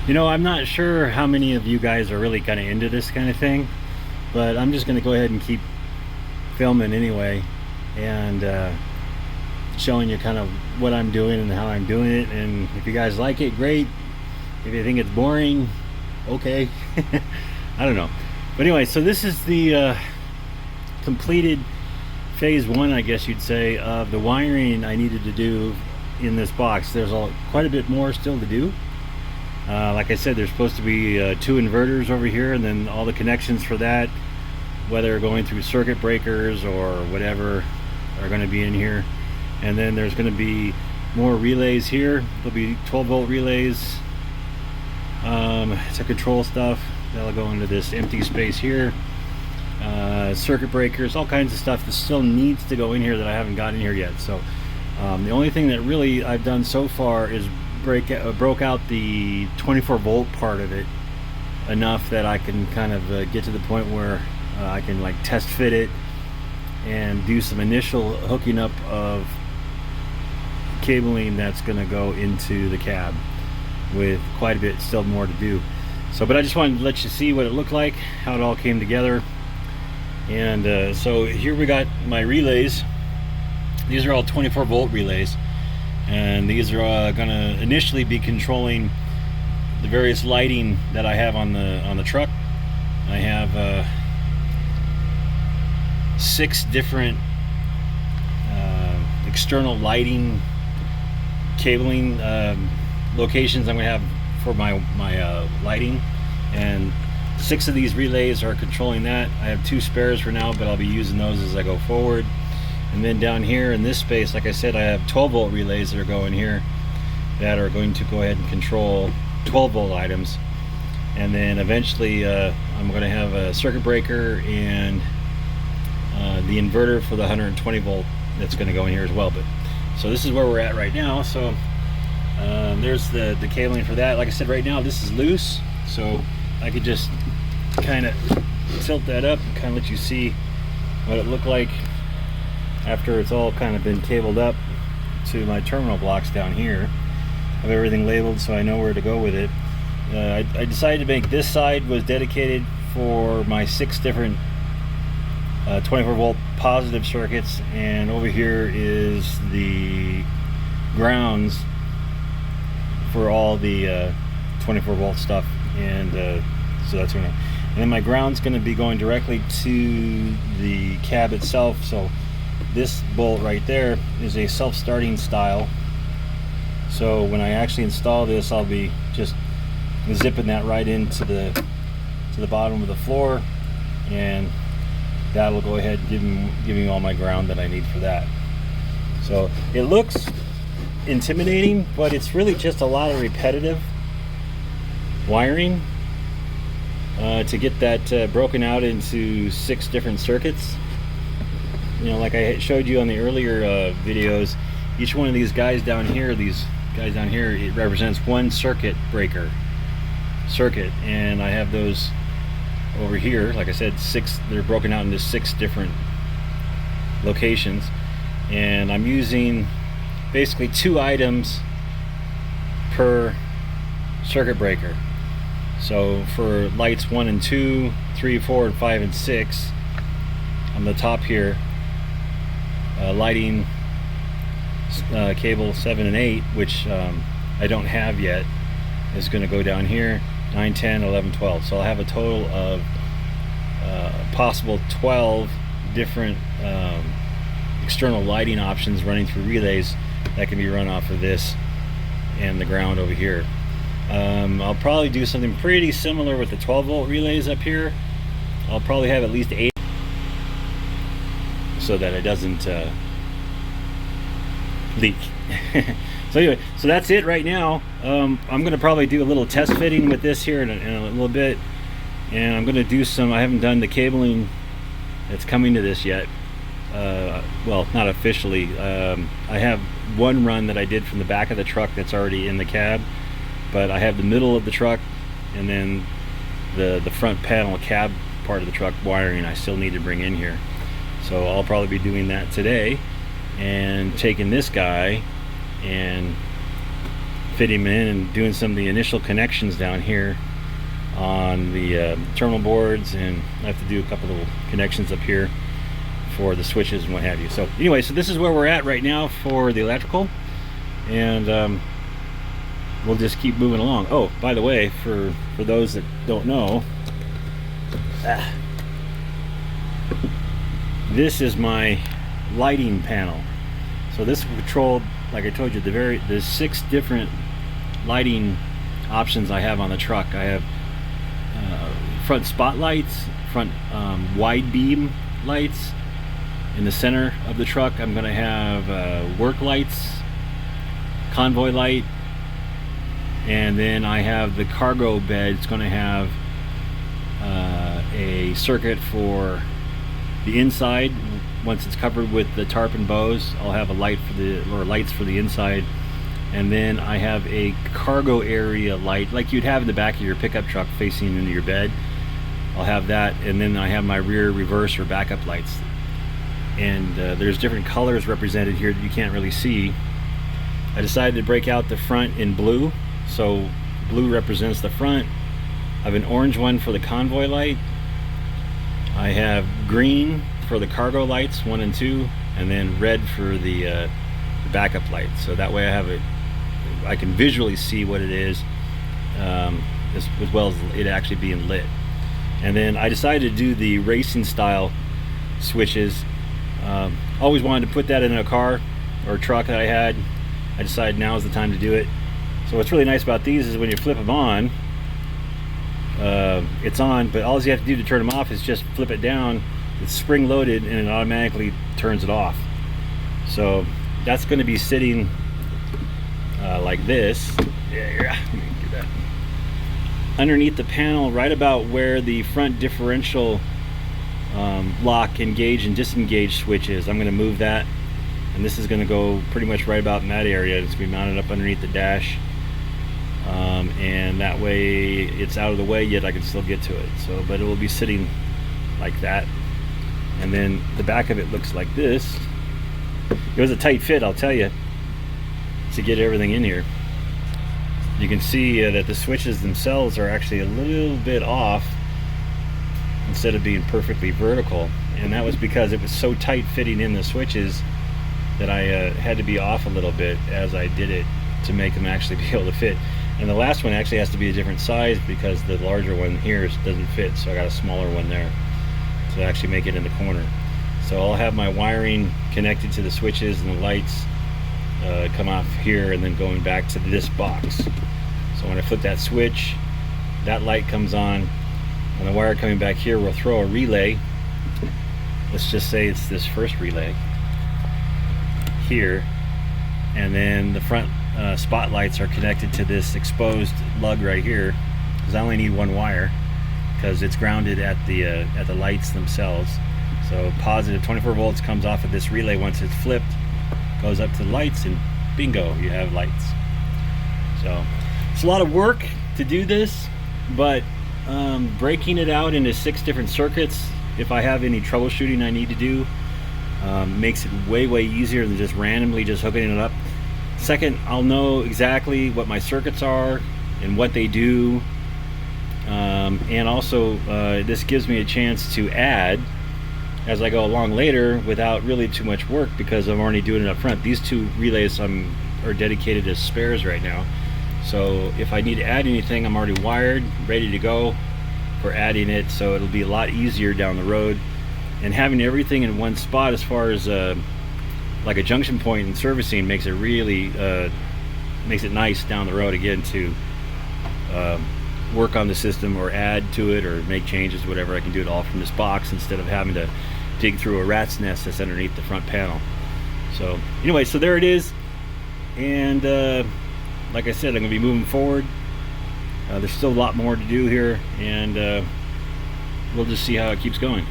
You know, I'm not sure how many of you guys are really kind of into this kind of thing, but I'm just going to go ahead and keep filming anyway, and showing you kind of what I'm doing and how I'm doing it. And if you guys like it, great. If you think it's boring, okay. I don't know. But anyway, so this is the completed phase one, I guess you'd say, of the wiring I needed to do in this box. There's quite a bit more still to do. Like I said, there's supposed to be 2 inverters over here, and then all the connections for that, whether going through circuit breakers or whatever, are going to be in here. And then there's going to be more relays here. There'll be 12-volt relays to control stuff. That'll go into this empty space here. Circuit breakers, all kinds of stuff that still needs to go in here that I haven't got in here yet. So the only thing that really I've done so far is broke out the 24-volt part of it enough that I can kind of get to the point where I can like test fit it and do some initial hooking up of cabling that's going to go into the cab, with quite a bit still more to do. So, but I just wanted to let you see what it looked like, how it all came together. And so here we got my relays. These are all 24-volt relays, and these are going to initially be controlling the various lighting that I have on the truck. I have 6 different external lighting cabling locations I'm going to have for my lighting, and 6 of these relays are controlling that. I have 2 spares for now, but I'll be using those as I go forward. And then down here in this space, like I said, I have 12-volt relays that are going here that are going to go ahead and control 12-volt items. And then eventually I'm going to have a circuit breaker and the inverter for the 120-volt that's going to go in here as well. But so this is where we're at right now. So there's the cabling for that. Like I said, right now this is loose, so I could just kind of tilt that up and kind of let you see what it looked like after it's all kind of been cabled up to my terminal blocks down here. I have everything labeled so I know where to go with it. I decided to make this side was dedicated for my 6 different 24-volt positive circuits, and over here is the grounds for all the 24-volt stuff. And so that's gonna, and then my ground's going to be going directly to the cab itself. So this bolt right there is a self-starting style, so when I actually install this, I'll be just zipping that right into the bottom of the floor, and that'll go ahead and give me all my ground that I need for that. So it looks intimidating, but it's really just a lot of repetitive wiring to get that broken out into 6 different circuits. You know, like I showed you on the earlier videos, each one of these guys down here, it represents 1 circuit breaker circuit, and I have those over here, like I said, 6. They're broken out into 6 different locations, and I'm using basically 2 items per circuit breaker. So for lights 1 and 2, 3, 4, and 5, and 6 on the top here, lighting cable 7 and 8, which I don't have yet, is going to go down here, 9, 10, 11, 12. So I'll have a total of possible 12 different external lighting options running through relays that can be run off of this and the ground over here. I'll probably do something pretty similar with the 12-volt relays up here. I'll probably have at least 8 so that it doesn't leak. So anyway, so that's it right now. I'm going to probably do a little test fitting with this here in a little bit, and I'm going to do some, I haven't done the cabling that's coming to this yet. Well, not officially. I have one run that I did from the back of the truck that's already in the cab, but I have the middle of the truck and then the front panel cab part of the truck wiring I still need to bring in here. So I'll probably be doing that today and taking this guy and fitting them in and doing some of the initial connections down here on the terminal boards, and I have to do a couple of connections up here for the switches and what have you. So anyway, so this is where we're at right now for the electrical, and we'll just keep moving along. Oh, by the way, for those that don't know, this is my lighting panel. So this is controlled, like I told you, there's 6 different lighting options I have on the truck. I have front spotlights, front wide beam lights. In the center of the truck, I'm going to have work lights, convoy light, and then I have the cargo bed. It's going to have a circuit for the inside. Once it's covered with the tarp and bows, I'll have a light lights for the inside. And then I have a cargo area light like you'd have in the back of your pickup truck facing into your bed. I'll have that, and then I have my rear reverse or backup lights. And there's different colors represented here that you can't really see. I decided to break out the front in blue, so blue represents the front. I have an orange one for the convoy light. I have green for the cargo lights 1 and 2, and then red for the backup light. So that way I can visually see what it is, as well as it actually being lit. And then I decided to do the racing style switches. Always wanted to put that in a car or a truck that I had. I decided now is the time to do it. So what's really nice about these is when you flip them on, it's on, but all you have to do to turn them off is just flip it down. It's spring loaded and it automatically turns it off. So that's going to be sitting like this. Yeah, get that. Underneath the panel, right about where the front differential lock, engage and disengage switch is. I'm going to move that, and this is going to go pretty much right about in that area. It's going to be mounted up underneath the dash, and that way it's out of the way, yet I can still get to it. So, but it will be sitting like that. And then the back of it looks like this. It was a tight fit, I'll tell you, to get everything in here. You can see that the switches themselves are actually a little bit off instead of being perfectly vertical, and that was because it was so tight fitting in the switches that I had to be off a little bit as I did it to make them actually be able to fit. And the last one actually has to be a different size because the larger one here doesn't fit, so I got a smaller one there to actually make it in the corner. So I'll have my wiring connected to the switches, and the lights come off here and then going back to this box. So when I flip that switch, that light comes on, and the wire coming back here will throw a relay. Let's just say it's this first relay here, and then the front spotlights are connected to this exposed lug right here, because I only need one wire because it's grounded at the lights themselves. So positive 24 volts comes off of this relay. Once it's flipped, goes up to the lights, and bingo, you have lights. So it's a lot of work to do this, but breaking it out into 6 different circuits, if I have any troubleshooting I need to do, makes it way easier than just randomly just hooking it up. Second, I'll know exactly what my circuits are and what they do, and also this gives me a chance to add as I go along later without really too much work, because I'm already doing it up front. These 2 relays are dedicated as spares right now, so if I need to add anything, I'm already wired, ready to go for adding it, so it'll be a lot easier down the road. And having everything in one spot as far as like a junction point and servicing makes it really makes it nice down the road again to work on the system or add to it or make changes, whatever. I can do it all from this box instead of having to dig through a rat's nest that's underneath the front panel. So anyway, so there it is, and like I said, I'm going to be moving forward. There's still a lot more to do here, and we'll just see how it keeps going.